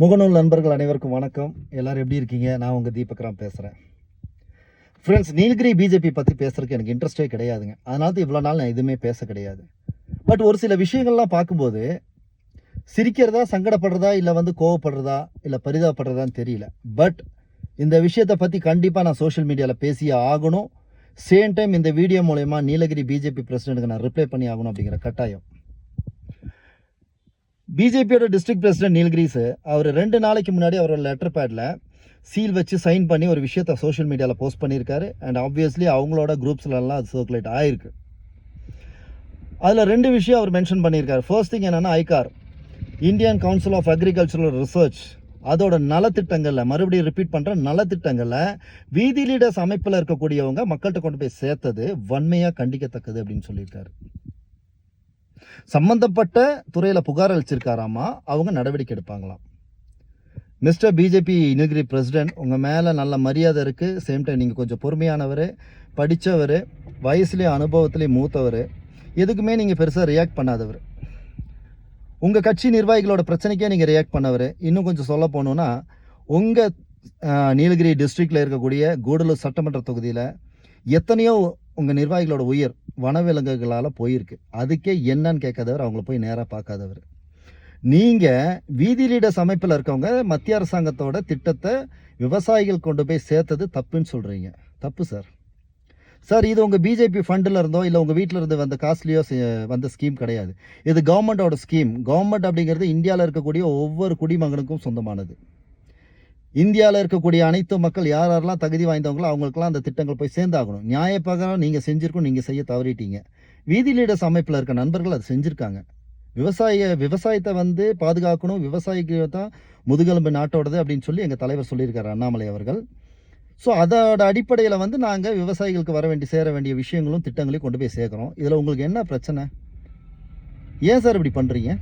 முகநூல் நண்பர்கள் அனைவருக்கும் வணக்கம். எல்லாரும் எப்படி இருக்கீங்க? நான் உங்கள் தீபக்ராம் பேசுகிறேன். ஃப்ரெண்ட்ஸ், நீலகிரி பிஜேபி பற்றி பேசுறதுக்கு எனக்கு இன்ட்ரெஸ்டே கிடையாதுங்க. அதனால தான் இவ்வளோ நாள் நான் எதுவுமே பேச கிடையாது. பட் ஒரு சில விஷயங்கள்லாம் பார்க்கும்போது சிரிக்கிறதா, சங்கடப்படுறதா, இல்லை கோவப்படுறதா, இல்லை பரிதாபப்படுறதான்னு தெரியல. பட் இந்த விஷயத்தை பற்றி கண்டிப்பாக நான் சோஷியல் மீடியாவில் பேசியே ஆகணும். சேம் டைம் இந்த வீடியோ மூலயமா நீலகிரி பிஜேபி பிரசிடென்ட்டுக்கு நான் ரிப்ளை பண்ணி ஆகணும் அப்படிங்கிற கட்டாயம். பிஜேபியோட டிஸ்ட்ரிக்ட் பிரசிடென்ட் நீலகிரிஸ் அவர் 2 நாளைக்கு முன்னாடி அவரோட லெட்டர் பேடில் சீல் வச்சு சைன் பண்ணி ஒரு விஷயத்தை சோஷியல் மீடியாவில் போஸ்ட் பண்ணியிருக்காரு. அண்ட் ஆப்வியஸ்லி அவங்களோட குரூப்ஸ்லாம் அது சர்க்குலேட் ஆகிருக்கு. அதில் 2 விஷயம் அவர் மென்ஷன் பண்ணியிருக்காரு. ஃபர்ஸ்ட் திங் என்னென்னா, ICAR, Indian council of agricultural research, அதோட நலத்திட்டங்களில், மறுபடியும் ரிப்பீட் பண்ணுற நலத்திட்டங்களில் வீதி லீடர்ஸ் அமைப்பில் இருக்கக்கூடியவங்க மக்கள்கிட்ட கொண்டு போய் சேர்த்தது வன்மையாக கண்டிக்கத்தக்கது அப்படின்னு சொல்லியிருக்காரு. சம்பந்தப்பட்ட துறையில் புகார் அளிச்சிருக்காராமா, அவங்க நடவடிக்கை எடுப்பாங்களாம். மிஸ்டர் பிஜேபி நீலகிரி பிரசிடென்ட், உங்கள் மேலே நல்ல மரியாதை இருக்குது. சேம் டைம் நீங்கள் கொஞ்சம் பொறுமையானவர், படித்தவர், வயசுலேயே அனுபவத்துலேயே மூத்தவர், எதுக்குமே நீங்கள் பெருசாக ரியாக்ட் பண்ணாதவர், உங்கள் கட்சி நிர்வாகிகளோட பிரச்சனைக்கே நீங்கள் ரியாக்ட் பண்ணவர். இன்னும் கொஞ்சம் சொல்ல போகணுன்னா, உங்கள் நீலகிரி டிஸ்ட்ரிக்டில் இருக்கக்கூடிய கூடலூர் சட்டமன்ற தொகுதியில் எத்தனையோ உங்கள் நிர்வாகிகளோட உயிர் வனவிலங்குகளால் போயிருக்கு. அதுக்கே என்னன்னு கேட்காதவர், அவங்கள போய் நேராக பார்க்காதவர். நீங்கள் வீதி லீடர்ஸ் அமைப்பில் இருக்கவங்க மத்திய அரசாங்கத்தோட திட்டத்தை விவசாயிகள் கொண்டு போய் சேர்த்தது தப்புன்னு சொல்கிறீங்க. தப்பு சார். சார், இது உங்கள் பிஜேபி ஃபண்டில் இருந்தோ இல்லை உங்கள் வீட்டில் இருந்து வந்த காஸ்ட்லியோ வந்த ஸ்கீம் கிடையாது. இது கவர்மெண்ட்டோட ஸ்கீம். கவர்மெண்ட் அப்படிங்கிறது இந்தியாவில் இருக்கக்கூடிய ஒவ்வொரு குடிமகனுக்கும் சொந்தமானது. இந்தியாவில் இருக்கக்கூடிய அனைத்து மக்கள் யாரெல்லாம் தகுதி வாய்ந்தவங்களோ அவங்களுக்கெல்லாம் அந்த திட்டங்கள் போய் சேர்ந்தாகணும். நியாயப்பிரகாரம் நீங்கள் செஞ்சுருக்கணும், நீங்கள் செய்ய தவறிட்டீங்க. வீதி லீடர்ஸ் அமைப்பில் இருக்க நண்பர்கள் அதை செஞ்சுருக்காங்க. விவசாயத்தை பாதுகாக்கணும், விவசாயிக்கு தான் முதுகெலும்பு நாட்டோடது அப்படின்னு சொல்லி எங்கள் தலைவர் சொல்லியிருக்காரு, அண்ணாமலை அவர்கள். ஸோ அதோட அடிப்படையில் நாங்கள் விவசாயிகளுக்கு சேர வேண்டிய விஷயங்களும் திட்டங்களையும் கொண்டு போய் சேர்க்குறோம். இதில் உங்களுக்கு என்ன பிரச்சனை? ஏன் சார் இப்படி பண்ணுறீங்க?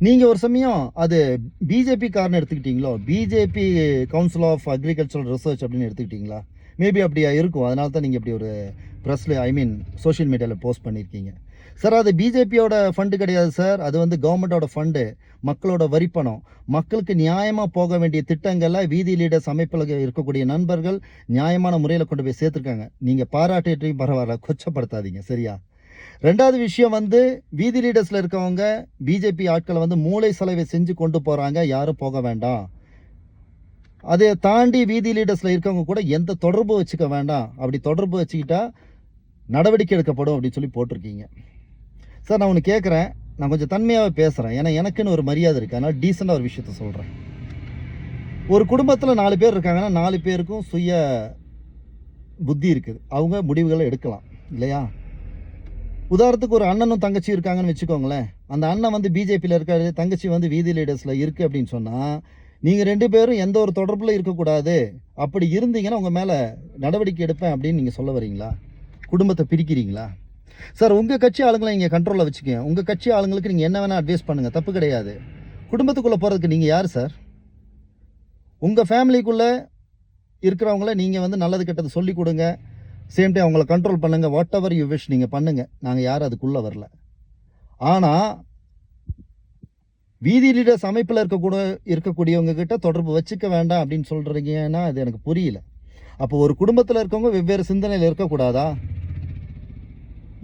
நீங்கள் ஒரு சமயம் அது பிஜேபி காரன்னு எடுத்துக்கிட்டீங்களோ, BJP council of agricultural research அப்படின்னு எடுத்துக்கிட்டீங்களா? மேபி அப்படியா இருக்கும். அதனால தான் நீங்கள் இப்படி ஒரு ப்ரெஸ்ஸில் சோஷியல் மீடியாவில் போஸ்ட் பண்ணியிருக்கீங்க. சார், அது பிஜேபியோட ஃபண்டு கிடையாது சார். அது கவர்மெண்ட்டோட ஃபண்டு, மக்களோட வரிப்பணம். மக்களுக்கு நியாயமாக போக வேண்டிய திட்டங்களை வீதி லீடர்ஸ் அமைப்பில் இருக்கக்கூடிய நண்பர்கள் நியாயமான முறையில் கொண்டு போய் சேர்த்துருக்காங்க. நீங்கள் பாராட்டிட்டையும் பரவாயில்ல, கொச்சப்படுத்தாதீங்க, சரியா? 2வது விஷயம், வீதி லீடர்ஸில் இருக்கவங்க பிஜேபி ஆட்களை மூளை செலவை செஞ்சு கொண்டு போகிறாங்க. யாரும் போக வேண்டாம். அதை தாண்டி வீதி லீடர்ஸில் இருக்கவங்க கூட எந்த தொடர்பு வச்சுக்க வேண்டாம். அப்படி தொடர்பு வச்சுக்கிட்டா நடவடிக்கை எடுக்கப்படும் அப்படின்னு சொல்லி போட்டிருக்கீங்க. சார், நான் ஒன்று கேட்குறேன். நான் கொஞ்சம் தன்மையாகவே பேசுகிறேன். ஏன்னா எனக்குன்னு ஒரு மரியாதை இருக்குது. அதனால் டீசெண்டாக ஒரு விஷயத்த சொல்கிறேன். ஒரு குடும்பத்தில் 4 பேர் இருக்காங்கன்னா 4 பேருக்கும் சுய புத்தி இருக்குது. அவங்க முடிவுகளை எடுக்கலாம், இல்லையா? உதாரணத்துக்கு ஒரு அண்ணனும் தங்கச்சி இருக்காங்கன்னு வச்சுக்கோங்களேன். அந்த அண்ணன் பிஜேபியில் இருக்காரு, தங்கச்சி வீதி லீடர்ஸில் இருக்குது அப்படின்னு சொன்னால், நீங்கள் 2 பேரும் எந்த ஒரு தொடர்பில் இருக்கக்கூடாது. அப்படி இருந்தீங்கன்னா உங்கள் மேலே நடவடிக்கை எடுப்பேன் அப்படின்னு நீங்கள் சொல்ல வரீங்களா? குடும்பத்தை பிரிக்கிறீங்களா? சார், உங்கள் கட்சி ஆளுங்களை நீங்கள் கண்ட்ரோலில் வச்சுக்கோங்க. உங்கள் கட்சி ஆளுங்களுக்கு நீங்கள் என்ன வேணால் அட்வைஸ் பண்ணுங்கள், தப்பு கிடையாது. குடும்பத்துக்குள்ளே போகிறதுக்கு நீங்கள் யார் சார்? உங்கள் ஃபேமிலிக்குள்ளே இருக்கிறவங்கள நீங்கள் நல்லது கெட்டது சொல்லிக் கொடுங்க. சேம் டைம் அவங்கள கண்ட்ரோல் பண்ணுங்கள். வாட் எவர் யூ விஷ் நீங்கள் பண்ணுங்கள். நாங்கள் யாரும் அதுக்குள்ளே வரல. ஆனால் வீதி லீடர்ஸ் அமைப்பில் இருக்கக்கூடியவங்க கிட்ட தொடர்பு வச்சுக்க வேண்டாம் அப்படின்னு சொல்கிறீங்கன்னா அது எனக்கு புரியல. அப்போ ஒரு குடும்பத்தில் இருக்கவங்க வெவ்வேறு சிந்தனையில் இருக்கக்கூடாதா?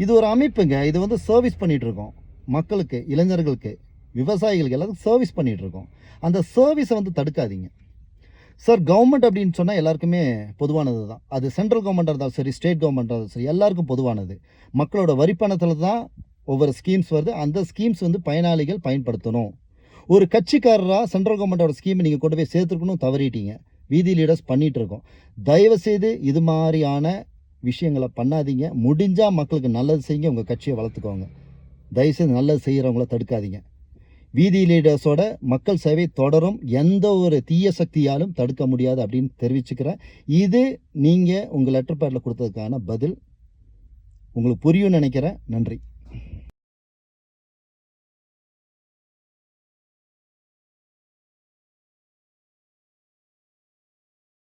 இது ஒரு அமைப்புங்க. இது சர்வீஸ் பண்ணிகிட்ருக்கோம் மக்களுக்கு, இளைஞர்களுக்கு, விவசாயிகளுக்கு எல்லாத்துக்கும் சர்வீஸ் பண்ணிகிட்ருக்கோம். அந்த சர்வீஸை தடுக்காதீங்க சார். கவர்மெண்ட் அப்படின்னு சொன்னால் எல்லாருக்குமே பொதுவானது தான். அது சென்ட்ரல் கவர்மெண்ட்டாக இருந்தாலும் சரி, ஸ்டேட் கவர்மெண்ட்டாக இருந்தாலும் சரி, எல்லாருக்கும் பொதுவானது. மக்களோட வரிப்பணத்தில் தான் ஒவ்வொரு ஸ்கீம்ஸ் வருது. அந்த ஸ்கீம்ஸ் பயனாளிகள் பயன்படுத்தணும். ஒரு கட்சிக்காரராக சென்ட்ரல் கவர்மெண்ட்டோட ஸ்கீமை நீங்கள் கொண்டு போய் சேர்த்துருக்கணும், தவறிட்டீங்க. வீதி லீடர்ஸ் பண்ணிகிட்டு இருக்கோம். தயவுசெய்து இது மாதிரியான விஷயங்களை பண்ணாதீங்க. முடிஞ்சால் மக்களுக்கு நல்லது செய்யுங்க, உங்கள் கட்சியை வளர்த்துக்கோங்க. தயவுசெய்து நல்லது செய்கிறவங்கள தடுக்காதீங்க. வீதி லீடர்ஸோட மக்கள் சேவை தொடரும். எந்த ஒரு தீய சக்தியாலும் தடுக்க முடியாது அப்படின்னு தெரிவிச்சுக்கிறேன். இது நீங்கள் உங்கள் லெட்டர் பேடில் கொடுத்ததுக்கான பதில். உங்களுக்கு புரியும்னு நினைக்கிறேன். நன்றி.